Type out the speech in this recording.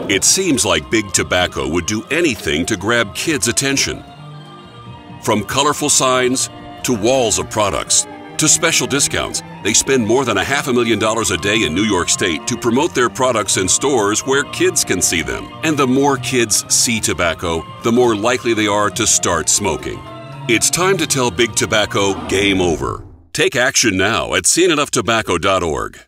It seems like Big Tobacco would do anything to grab kids' attention. From colorful signs to walls of products to special discounts, they spend more than $500,000 a day in New York State to promote their products in stores where kids can see them. And the more kids see tobacco, the more likely they are to start smoking. It's time to tell Big Tobacco game over. Take action now at seenenouughtobacco.org.